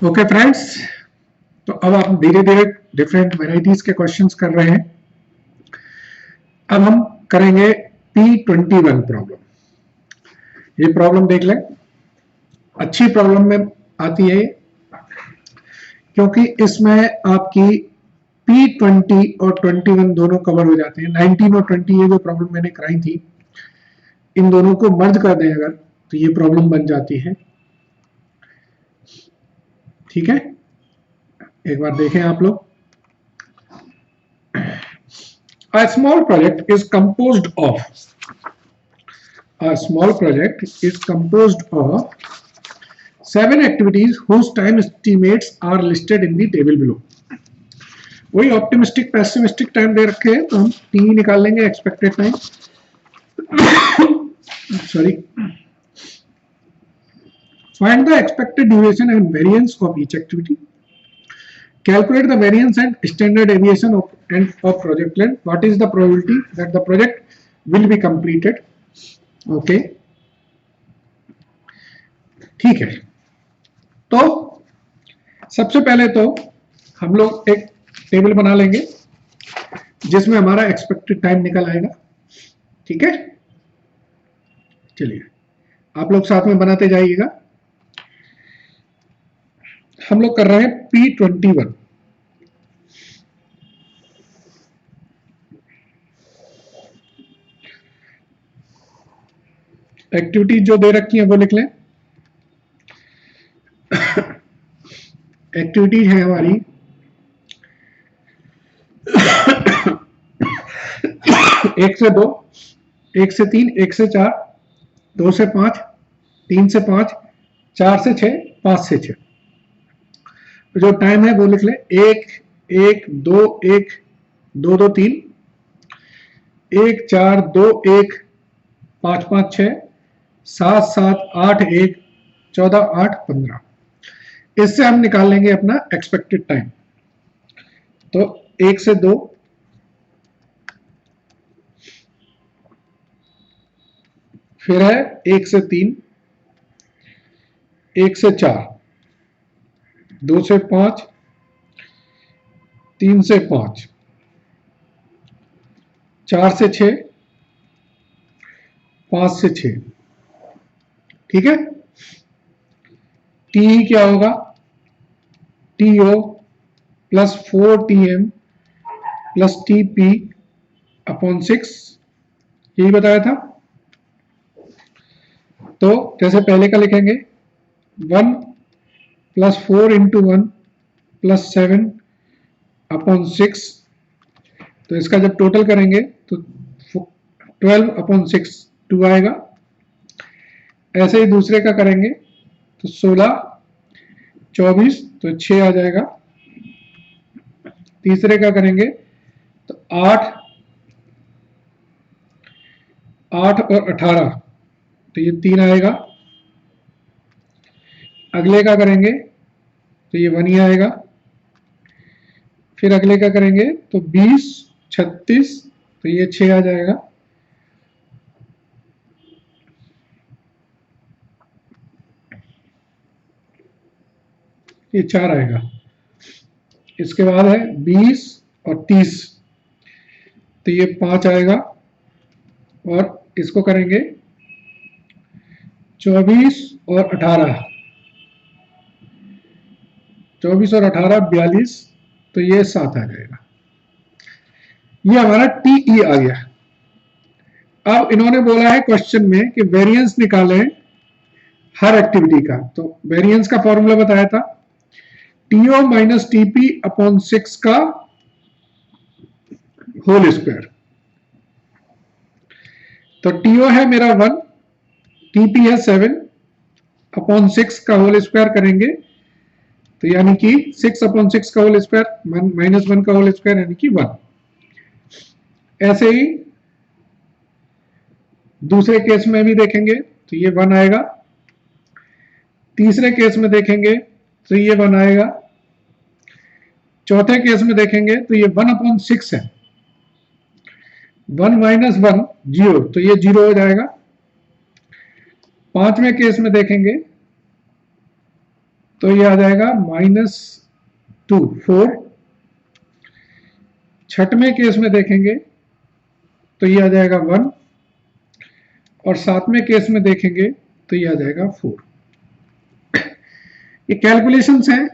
Okay friends, तो अब हम धीरे धीरे डिफरेंट वेराइटीज के क्वेश्चंस कर रहे हैं। अब हम करेंगे P21 प्रॉब्लम। ये प्रॉब्लम देख लें, अच्छी प्रॉब्लम में आती है क्योंकि इसमें आपकी P20 और 21 दोनों कवर हो जाते हैं। 19 और 20 ये जो प्रॉब्लम मैंने कराई थी, इन दोनों को मर्ज कर दें अगर तो ये प्रॉब्लम बन जाती है। ठीक है, एक बार देखें आप लोग। A small project is composed of 7 activities whose time estimates are listed in the table below. वही ऑप्टिमिस्टिक पेसिमिस्टिक टाइम दे रखे हैं, तो हम टी निकाल लेंगे, expected time. Sorry, find the expected duration and variance of each activity, calculate the variance and standard deviation of project length, what is the probability that the project will be completed. okay, ठीक है। तो सबसे पहले तो हम लोग एक table बना लेंगे जिसमें हमारा एक्सपेक्टेड टाइम निकल आएगा। ठीक है, चलिए आप लोग साथ में बनाते जाइएगा। हम लोग कर रहे हैं P21। एक्टिविटी जो दे रखी है वो लिख लें। एक्टिविटी है हमारी 1 से 2, 1 से 3, 1 से 4, 2 से 5, 3 से 5, 4 से 6, 5 से 6। जो टाइम है वो लिख लें। 1 1 2 1 2 2 3, 1 4 2 1 5 5 6 7 7 8 1 14 8 15। इससे हम निकाल लेंगे अपना एक्सपेक्टेड टाइम। तो 1 से 2, फिर है 1 से 3, 1 से 4, 2 से 5, 3 से 5, 4 से 6, 5 से 6। ठीक है, टी क्या होगा? TO plus 4TM plus TP upon 6, यही बताया था। तो जैसे पहले का लिखेंगे 1 प्लस 4 इंटू 1 प्लस 7 अपॉन 6। तो इसका जब टोटल करेंगे तो 12 अपॉन 6 2 आएगा। ऐसे ही दूसरे का करेंगे तो 16 24 तो 6 आ जाएगा। तीसरे का करेंगे तो 8 8 और 18 तो ये 3 आएगा। अगले का करेंगे तो ये 1 ही आएगा। फिर अगले का करेंगे तो 20 36 तो ये 6 आ जाएगा। ये 4 आएगा। इसके बाद है 20 और 30 तो ये 5 आएगा। और इसको करेंगे 24 और 18, 24 और 18 42 तो ये 7 आ जाएगा। ये हमारा TE आ गया। अब इन्होंने बोला है क्वेश्चन में कि वेरिएंस निकालें हर एक्टिविटी का। तो वेरिएंस का फॉर्मूला बताया था TO माइनस TP अपॉन 6 का होल स्क्वायर। तो TO है मेरा 1, TP है 7 अपॉन 6 का होल स्क्वायर करेंगे तो यानी कि 6 अपॉन 6 का होल स्क्वायर माइनस 1 का होल स्क्वायर यानी कि 1। ऐसे ही दूसरे केस में भी देखेंगे तो ये 1 आएगा। तीसरे केस में देखेंगे तो ये 1 आएगा। चौथे केस में देखेंगे तो ये 1 अपॉन 6 है। 1 माइनस 1 0 तो ये 0 हो जाएगा। पांचवें केस में देखेंगे तो ये आ जाएगा -2 4। छठवें केस में देखेंगे तो ये आ जाएगा 1, और सातवें केस में देखेंगे तो ये आ जाएगा 4। ये कैलकुलेशंस हैं,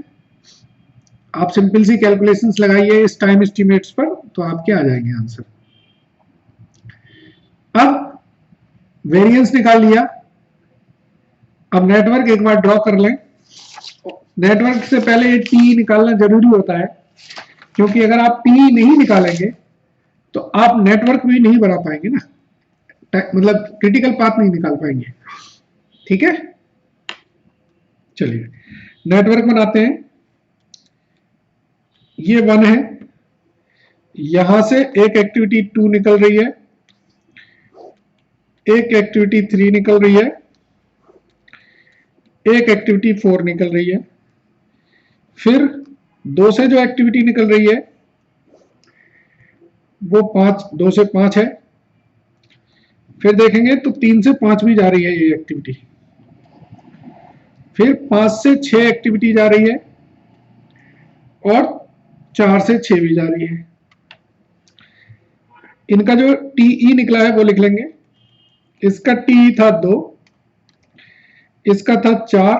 आप सिंपल सी कैलकुलेशंस लगाइए इस टाइम एस्टिमेट्स पर, तो आपके आ जाएंगे आंसर। अब वेरिएंस निकाल लिया, अब नेटवर्क एक बार ड्रॉ कर लें। नेटवर्क से पहले ये टी निकालना जरूरी होता है, क्योंकि अगर आप टी नहीं निकालेंगे तो आप नेटवर्क भी नहीं बना पाएंगे ना, मतलब क्रिटिकल पाथ नहीं निकाल पाएंगे। ठीक है, चलिए नेटवर्क बनाते हैं। ये 1 है, यहां से एक एक्टिविटी 2 निकल रही है, एक एक्टिविटी 3 निकल रही है, एक एक्टिविटी 4 निकल रही है, फिर 2 से जो एक्टिविटी निकल रही है वो 2 से 5 है, फिर देखेंगे तो 3 से 5 भी जा रही है ये एक्टिविटी, फिर 5 से 6 एक्टिविटी जा रही है, और 4 से 6 भी जा रही है। इनका जो टीई निकला है वो लिख लेंगे। इसका टीई था 2, इसका था 4,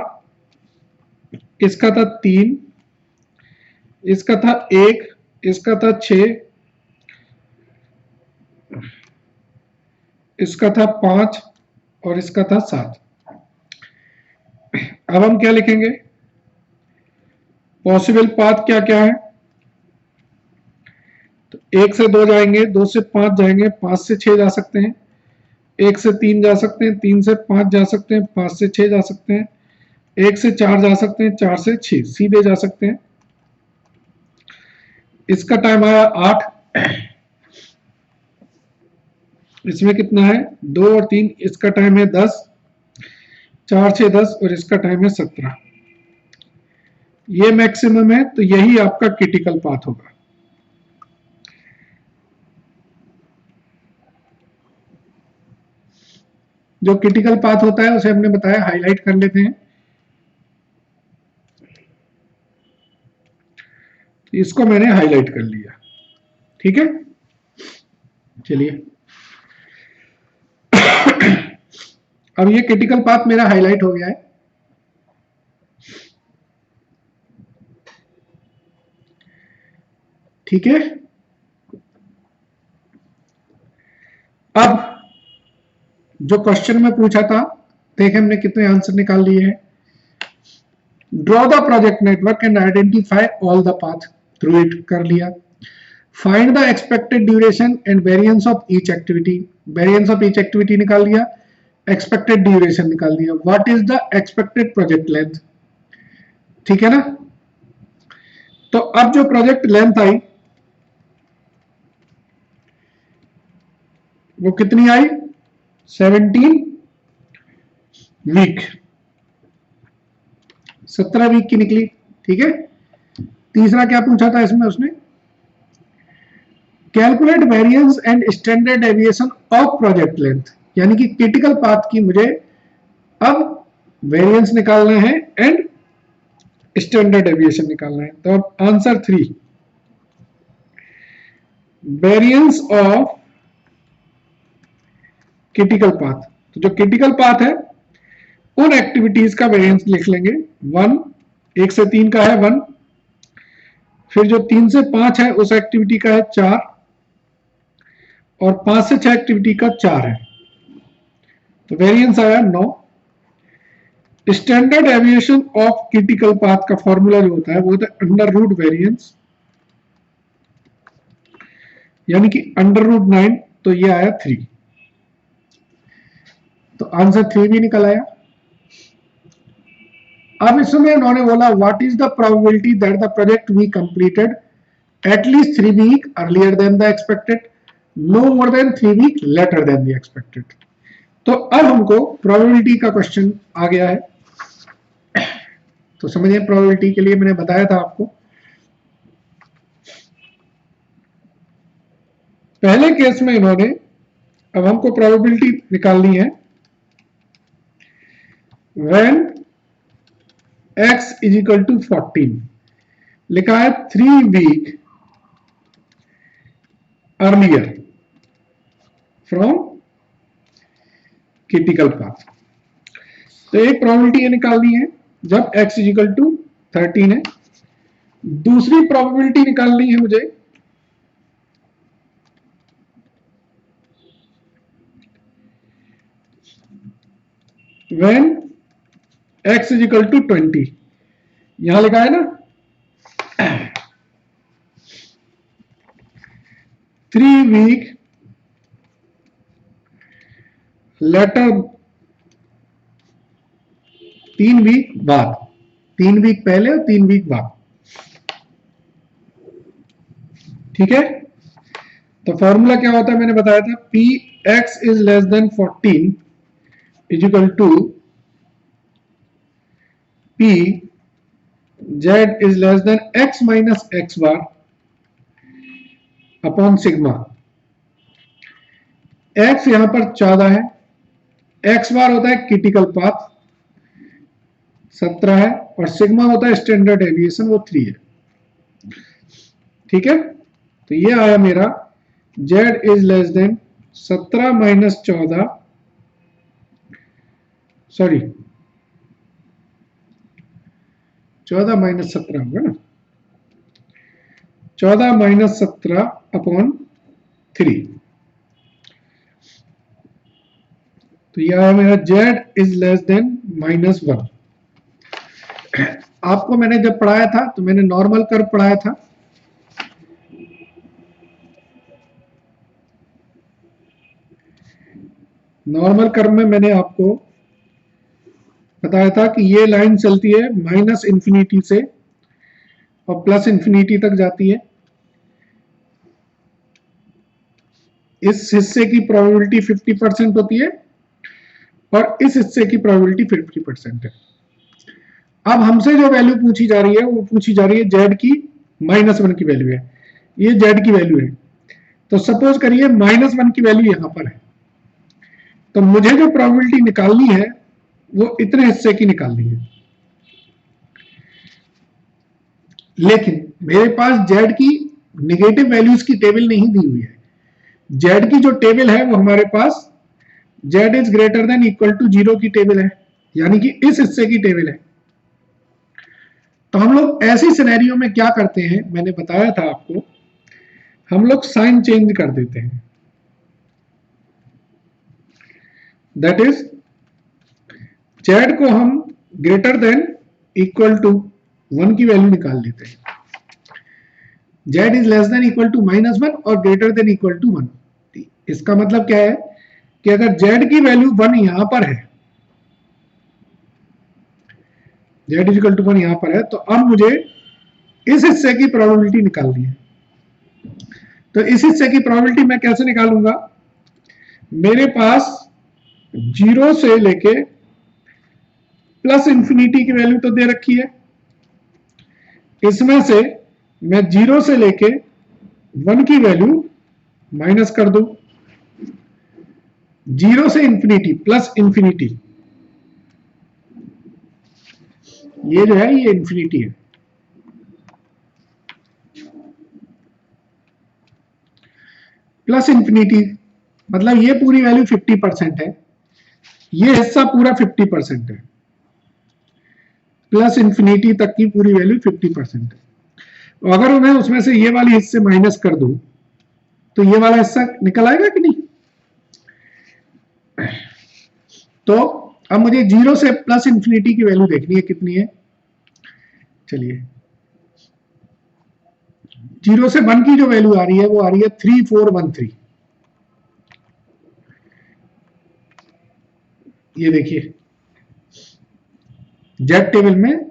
इसका था 3, इसका था 1, इसका था 6, इसका था 5, और इसका था 7। अब हम क्या लिखेंगे, पॉसिबल पाथ क्या क्या है, तो 1 से 2 जाएंगे, 2 से 5 जाएंगे, 5 से 6 जा सकते हैं, 1 से 3 जा सकते हैं, 3 से 5 जा सकते हैं, 5 से 6 जा सकते हैं, 1 से 4 जा सकते हैं, 4 से 6 सीधे जा सकते हैं। इसका टाइम आया 8, इसमें कितना है 2 और 3, इसका टाइम है 10, 4 6 10, और इसका टाइम है 17। ये मैक्सिमम है, तो यही आपका क्रिटिकल पाथ होगा। जो क्रिटिकल पाथ होता है उसे हमने बताया, हाईलाइट कर लेते हैं। इसको मैंने हाईलाइट कर लिया, ठीक है। चलिए अब ये क्रिटिकल पाथ मेरा हाईलाइट हो गया है। ठीक है, अब जो क्वेश्चन में पूछा था, देखें हमने कितने आंसर निकाल लिए हैं। Draw the project network and identify all the path through it, कर लिया। Find the expected duration and variance of each activity, variance of each activity निकाल लिया, एक्सपेक्टेड ड्यूरेशन निकाल दिया। What is the expected project length, ठीक है ना। तो अब जो प्रोजेक्ट लेंथ आई वो कितनी आई, 17 वीक, 17 वीक की निकली। ठीक है, तीसरा क्या पूछा था इसमें उसने, calculate variance and standard deviation of project length, यानी कि क्रिटिकल पाथ की मुझे अब वेरिएंस निकालना है एंड स्टैंडर्ड डेविएशन निकालना है। तो अब answer 3, variance of critical path. तो जो क्रिटिकल पाथ है उन एक्टिविटीज का वेरिएंस लिख लेंगे। 1, 1 से 3 का है 1, फिर जो 3 से 5 है उस एक्टिविटी का है 4, और 5 से 6 एक्टिविटी का 4 है, तो वेरिएंस आया 9। Standard deviation of critical path का फॉर्मूला जो होता है वो होता है अंडर रूट वेरिएंस, यानी कि अंडर रूट 9, तो ये आया 3। तो आंसर 3 भी निकल आया। अब इसमें उन्होंने बोला what is the probability that the project we completed at least 3 week earlier than the expected, no more than 3 week later than the expected. तो अब हमको प्रोबेबिलिटी का क्वेश्चन आ गया है। तो समझिए, प्रोबेबिलिटी के लिए मैंने बताया था आपको, पहले केस में इन्होंने, अब हमको प्रोबेबिलिटी निकालनी है, when x is equal to 14, लिखा है 3 week earlier from critical path. तो एक प्रोबेबिलिटी ये निकालनी है जब x इज इक्वल टू 13 है। दूसरी प्रोबेबिलिटी निकालनी है मुझे when x is equal to 20, यहां लिखा है ना 3 वीक लेटर, 3 वीक बाद, 3 वीक पहले और 3 वीक बाद। ठीक है, तो फॉर्मूला क्या होता है मैंने बताया था, P X is less than 14 is equal to P Z is less than X minus X bar upon sigma. X यहां पर 14 है, एक्स बार होता है क्रिटिकल पाथ 17 है, और सिग्मा होता है स्टैंडर्ड डेविएशन वो 3 है। ठीक है, तो ये आया मेरा z is less then 17 minus 14, sorry 14 minus 17 होगा ना, 14 माइनस 17 अपॉन 3। तो यह आया मेरा z इज लेस देन -1। आपको मैंने जब पढ़ाया था तो मैंने नॉर्मल कर्व पढ़ाया था, नॉर्मल कर्व में मैंने आपको बताया था कि ये लाइन चलती है माइनस इंफिनिटी से और प्लस इंफिनिटी तक जाती है। इस हिस्से की प्रोबेबिलिटी 50% होती है और इस हिस्से की प्रोबेबिलिटी 50% है। अब हमसे जो वैल्यू पूछी जा रही है वो पूछी जा रही है z की -1 की वैल्यू है, ये z की वैल्यू है। तो सपोज करिए -1 की वैल्यू यहां पर है, तो मुझे जो प्रोबेबिलिटी निकालनी है वो इतने हिस्से की निकालनी है। लेकिन मेरे पास z की नेगेटिव वैल्यूज की टेबल नहीं दी हुई है। z की जो टेबल है वो हमारे पास z is greater than equal to 0 की टेबल है, यानी कि इस हिस्से की टेबल है। तो हम लोग ऐसी सिनेरियो में क्या करते हैं, मैंने बताया था आपको, हम लोग साइन चेंज कर देते हैं। दैट इज z को हम ग्रेटर देन इक्वल टू 1 की वैल्यू निकाल लेते हैं। z is less than equal to -1 और ग्रेटर देन इक्वल टू 1। इसका मतलब क्या है कि अगर z की वैल्यू 1 यहां पर है, z इज इक्वल टू 1 यहां पर है, तो अब मुझे इस हिस्से की प्रोबेबिलिटी निकालनी है। तो इस हिस्से की प्रोबेबिलिटी मैं कैसे निकालूंगा, मेरे पास 0 से लेके प्लस इंफिनिटी की वैल्यू तो दे रखी है, इसमें से मैं 0 से लेके 1 की वैल्यू माइनस कर दूं। 0 से इंफिनिटी प्लस इंफिनिटी, ये जो है ये इंफिनिटी है, प्लस इंफिनिटी मतलब ये पूरी वैल्यू 50% है, ये हिस्सा पूरा 50% है, प्लस इंफिनिटी तक की पूरी वैल्यू 50% है। अगर मैं उसमें से ये वाली हिस्से माइनस कर दूं तो ये वाला हिस्सा निकल आएगा कि नहीं। तो अब मुझे 0 से प्लस इंफिनिटी की वैल्यू देखनी है, कितनी है, चलिए 0 से 1 की जो वैल्यू आ रही है वो आ रही है 3413। ये देखिए जेड टेबल में,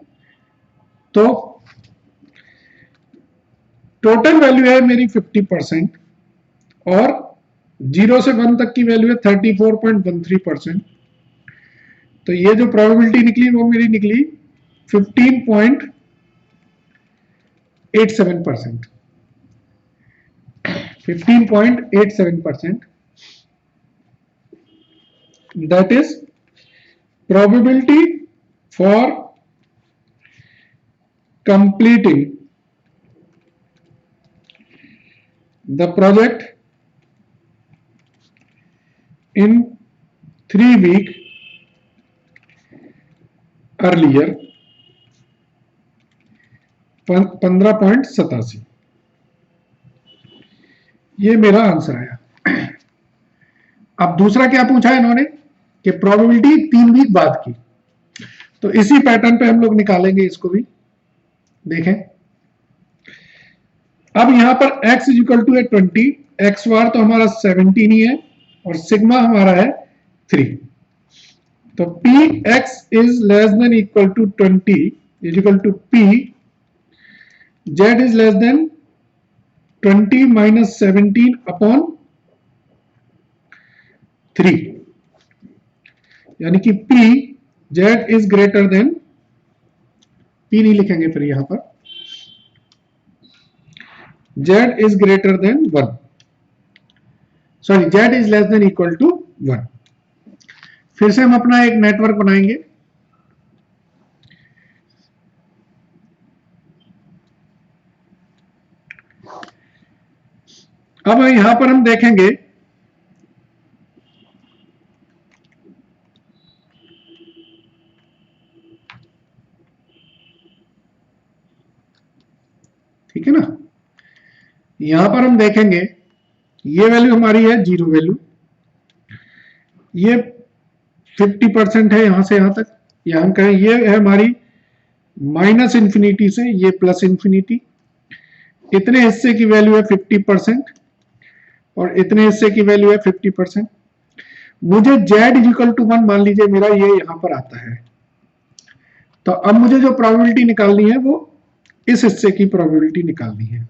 तो टोटल वैल्यू है मेरी 50% और 0 से 1 तक की वैल्यू है 34.13%। तो ये जो प्रोबेबिलिटी निकली वो मेरी निकली 15.87%। 15.87%, that is probability for completing the project in 3 weeks earlier 15.87। ये मेरा आंसर आया। अब दूसरा क्या पूछा है इन्होंने कि प्रोबेबिलिटी 3 वीक बाद की, तो इसी पैटर्न पे हम लोग निकालेंगे इसको भी। देखें अब यहां पर x इज इक्वल टू है 20, एक्स बार तो हमारा 17 ही है और सिग्मा हमारा है 3, तो p x is less than equal to 20 is equal to p z is less than 20 minus 17 upon 3, यानी कि p z is greater than, p नहीं लिखेंगे फिर यहां पर, z is greater than 1, sorry z is less than equal to 1। फिर से हम अपना एक नेटवर्क बनाएंगे। अब यहां पर हम देखेंगे ठीक है ना, यहां पर हम देखेंगे ये वैल्यू हमारी है 0 वैल्यू, ये 50% है यहां से यहां तक, या हम कहें ये है हमारी माइनस इंफिनिटी से ये प्लस इंफिनिटी, इतने हिस्से की वैल्यू है 50% और इतने हिस्से की वैल्यू है 50%। मुझे z इक्वल टू 1 मान लीजिए मेरा ये यहां पर आता है, तो अब मुझे जो प्रोबेबिलिटी निकालनी है वो इस हिस्से की प्रोबेबिलिटी निकालनी है।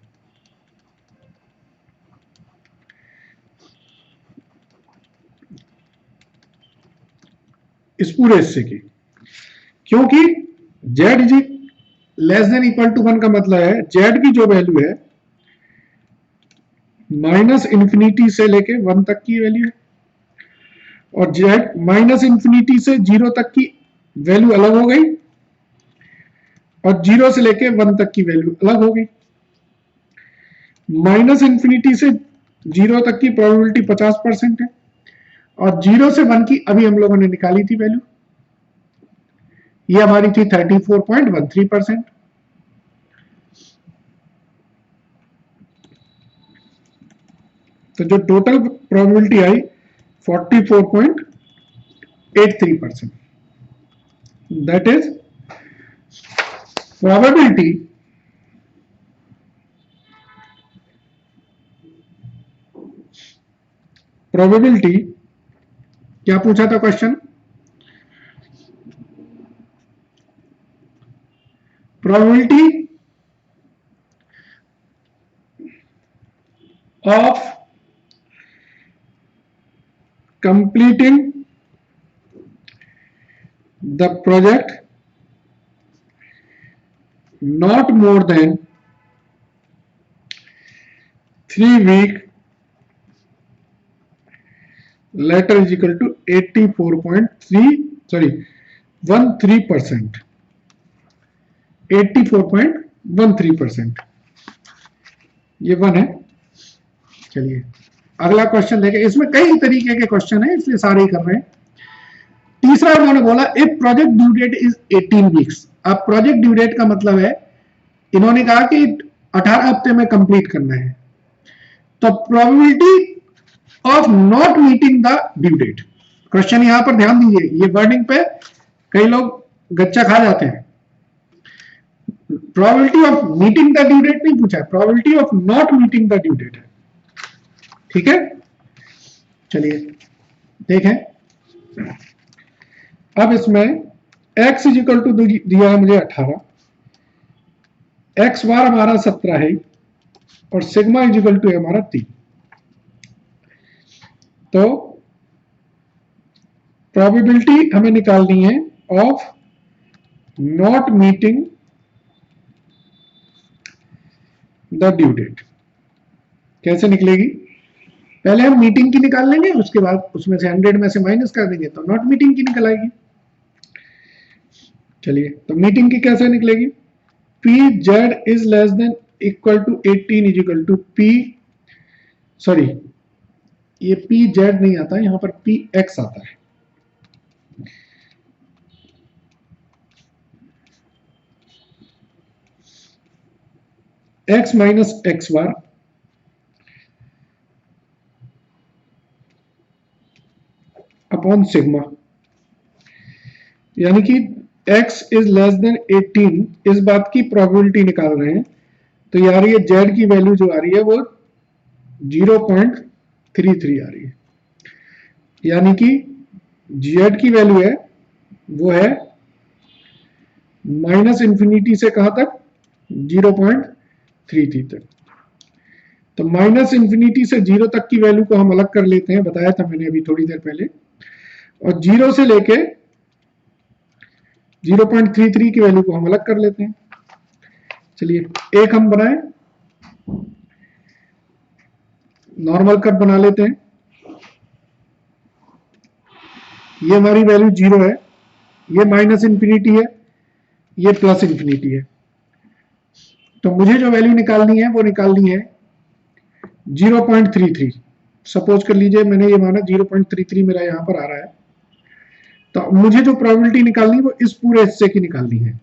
इस पूरे हिस्से की, क्योंकि z is less than equal to 1 का मतलब है z की जो वैल्यू है माइनस इंफिनिटी से लेके 1 तक की वैल्यू है, और z माइनस इंफिनिटी से 0 तक की वैल्यू अलग हो गई और 0 से लेके 1 तक की वैल्यू अलग हो गई। माइनस इंफिनिटी से 0 तक की प्रोबेबिलिटी 50% है और 0 से 1 की अभी हम लोगों ने निकाली थी वैल्यू, ये हमारी थी 34.13%। तो जो total probability I 44.83%, that is probability क्या पूछा था question, probability of completing the project not more than 3 weeks later is equal to 13%, 84.13%, ये 1 है। चलिए अगला क्वेश्चन देखें, इसमें कई तरीके के क्वेश्चन है इसलिए सारे ही कर रहे हैं। तीसरा उन्होंने बोला if project due date is 18 weeks. अब प्रोजेक्ट ड्यू डेट का मतलब है, इन्होंने कहा कि 18 हफ्ते में कंप्लीट करना है, तो probability of not meeting the due date. Question यहां पर ध्यान दीजिए, ये वर्डिंग पे कई लोग गच्चा खा जाते हैं। Probability of meeting the due date नहीं पूछा है, probability of not meeting the due date है, ठीक है। चलिए देखें, अब इसमें x इज इक्वल टू दिया है मुझे 18, x बार हमारा 17 है और सिग्मा इज इक्वल टू है हमारा 3। तो प्रोबेबिलिटी हमें निकालनी है of not meeting the due date. कैसे निकलेगी, पहले हम मीटिंग की निकाल लेंगे, उसके बाद उसमें से 100 में से माइनस कर देंगे तो नॉट मीटिंग की निकल आएगी। चलिए तो मीटिंग की कैसे निकलेगी, P Z is less than equal to 18 is equal to P, sorry ये पी जेड नहीं आता, यहां पर पी एक्स आता है। X minus X bar upon sigma, यानी कि x इज लेस देन 18 इस बात की प्रोबेबिलिटी निकाल रहे हैं। तो यार ये z की वैल्यू जो आ रही है वो 0.33 आ रही है, यानी कि z की वैल्यू है वो है माइनस इंफिनिटी से कहां तक, 0.33 तक। तो माइनस इंफिनिटी से 0 तक की वैल्यू को हम अलग कर लेते हैं, बताया था मैंने अभी थोड़ी देर पहले, और 0 से लेके 0.33 की वैल्यू को हम अलग कर लेते हैं। चलिए एक हम बनाए, नॉर्मल कर्व बना लेते हैं। ये हमारी वैल्यू 0 है, ये माइनस इंफिनिटी है, ये प्लस इंफिनिटी है। तो मुझे जो वैल्यू निकालनी है वो निकालनी है 0.33। सपोज कर लीजिए मैंने ये माना 0.33 मेरा यहां पर आ रहा है, तो मुझे जो प्रोबेबिलिटी निकालनी है वो इस पूरे हिस्से की निकालनी है।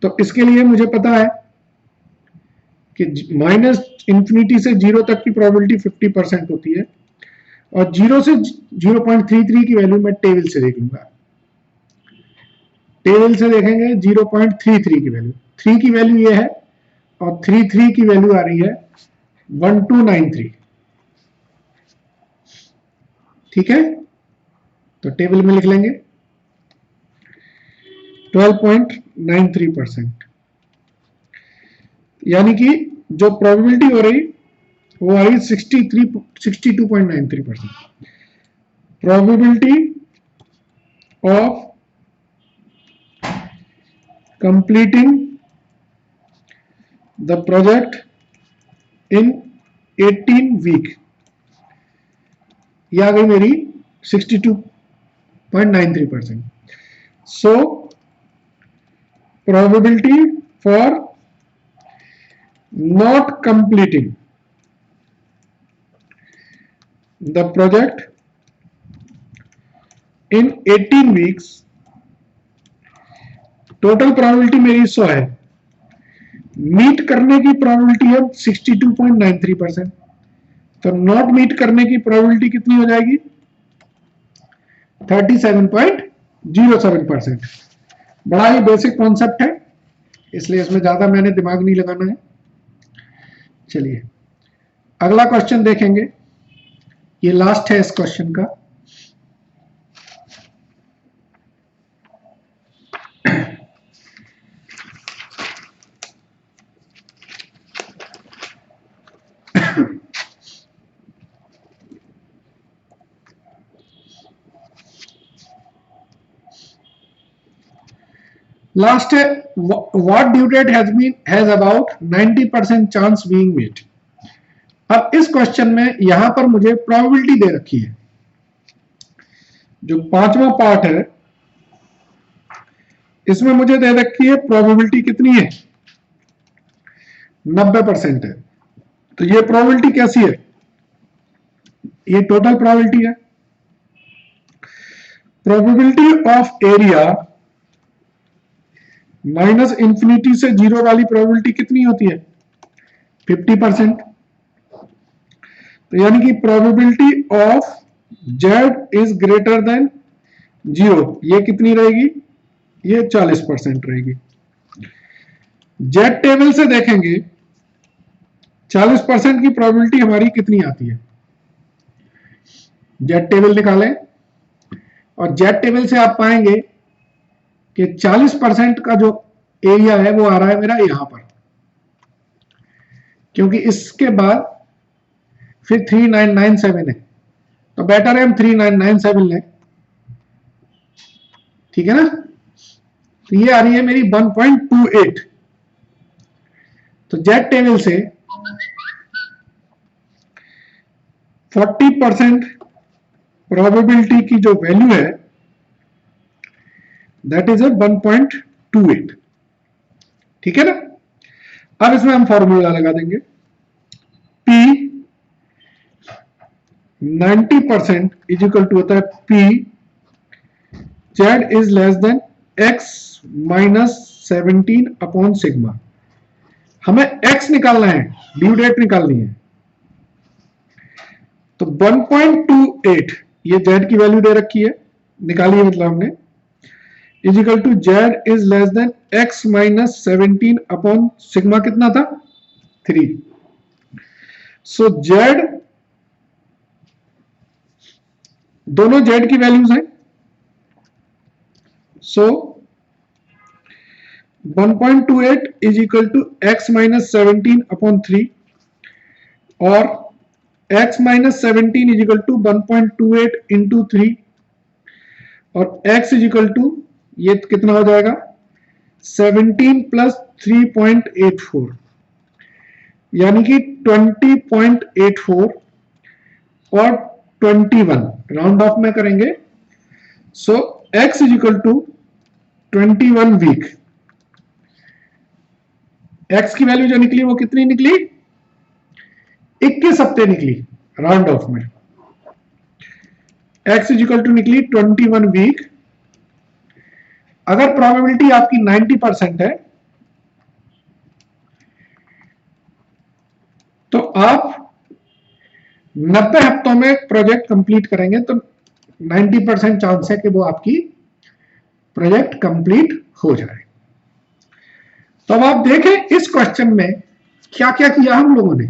तो इसके लिए मुझे पता है कि माइनस इंफिनिटी से 0 तक की प्रोबेबिलिटी 50% होती है, और 0 से 0.33 की वैल्यू मैं टेबल से देख लूंगा। टेबल से देखेंगे 0.33 की वैल्यू, 3 की वैल्यू ये है, और 33 की वैल्यू आ रही है 1293। ठीक है, तो टेबल में लिख लेंगे 12.93%, यानी कि जो प्रोबेबिलिटी हो रही वो आ रही 62.93%। Probability of completing the project in 18 week, ये आ गई मेरी 62.93%। So probability for not completing the project in 18 weeks, total probability मेरी 100 है, मीट करने की प्रोबेबिलिटी है 62.93%, तो नॉट मीट करने की प्रोबेबिलिटी कितनी हो जाएगी, 37.07%। बड़ा ही बेसिक कॉन्सेप्ट है, इसलिए इसमें ज्यादा मैंने दिमाग नहीं लगाना है। चलिए अगला क्वेश्चन देखेंगे, ये लास्ट है इस क्वेश्चन का। लास्ट है, what due date has about 90% chance being meet. अब इस क्वेश्चन में यहां पर मुझे प्रोबेबिलिटी दे रखी है, जो पांचवा पार्ट है इसमें मुझे दे रखी है प्रोबेबिलिटी कितनी है, 90% है। तो ये प्रोबेबिलिटी कैसी है, ये टोटल प्रोबेबिलिटी है। Probability of area minus infinity से 0 वाली प्रोबेबिलिटी कितनी होती है, 50%। तो यानी कि probability of z is greater then 0, ये कितनी रहेगी, ये 40% रहेगी। z टेबल से देखेंगे 40% की प्रोबेबिलिटी हमारी कितनी आती है, z टेबल निकालें, और z टेबल से आप पाएंगे कि 40% का जो एरिया है वो आ रहा है मेरा यहां पर, क्योंकि इसके बाद फिर 3997 है, तो बेटर है हम 3997 लें। ठीक है ना, तो ये आ रही है मेरी 1.28। तो जेड टेबल से 40% प्रोबेबिलिटी की जो वैल्यू है दैट इज 1.28। ठीक है ना। अब इसमें हम फॉर्मूला लगा देंगे, P 90% इज इक्वल टू होता है P Z is less than X minus 17 upon sigma. हमें X निकालना है, ड्यू डेट निकालनी है। तो 1.28 ये Z की वैल्यू दे रखी है, निकाली है मतलब हमने, is equal to Z is less than X minus 17 upon sigma कितना था 3। सो Z, दोनों Z की वैल्यूज हैं। So 1.28 is equal to X minus 17 upon 3 और X minus 17 is equal to 1.28 into 3 और X इज इक्वल टू ये कितना हो जाएगा 17 प्लस 3.84 यानी कि 20.84 और 21 राउंड ऑफ में करेंगे। So X is equal to 21 week. X की वैल्यू जो निकली वो कितनी निकली 21 हफ्ते निकली राउंड ऑफ में। X इज इक्वल टू निकली 21 वीक। अगर प्रोबेबिलिटी आपकी 90% है तो आप 90 हफ्तों में प्रोजेक्ट कंप्लीट करेंगे तो 90% चांस है कि वो आपकी प्रोजेक्ट कंप्लीट हो जाए। तो अब आप देखें इस क्वेश्चन में क्या क्या किया हम लोगों ने।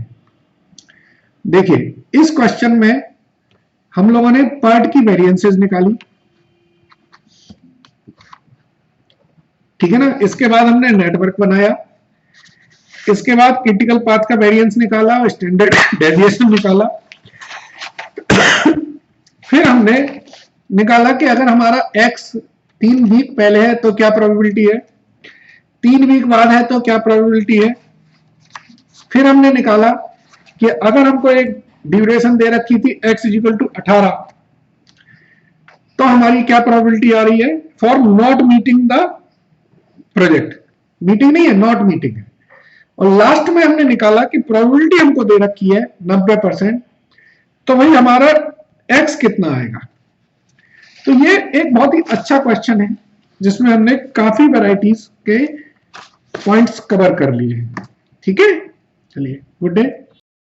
देखिए इस क्वेश्चन में हम लोगों ने पार्ट की वेरिएंसेस निकाली, ठीक है ना। इसके बाद हमने नेटवर्क बनाया, इसके बाद क्रिटिकल पाथ का वेरिएंस निकाला और स्टैंडर्ड डेविएशन निकाला। फिर हमने निकाला कि अगर हमारा x 3 वीक पहले है तो क्या प्रोबेबिलिटी है, 3 वीक बाद है तो क्या प्रोबेबिलिटी है। फिर हमने निकाला कि अगर हमको एक ड्यूरेशन दे रखी थी x इक्वल टू 18 तो हमारी क्या प्रोबेबिलिटी आ रही है for not meeting the project. Meeting नहीं है, नॉट मीटिंग है। और लास्ट में हमने निकाला कि प्रोबेबिलिटी हमको दे रखी है 90%, तो वही हमारा x कितना आएगा। तो ये एक बहुत ही अच्छा क्वेश्चन है जिसमें हमने काफी वैरायटीज के पॉइंट्स कवर कर लिए। ठीक है, चलिए गुड डे।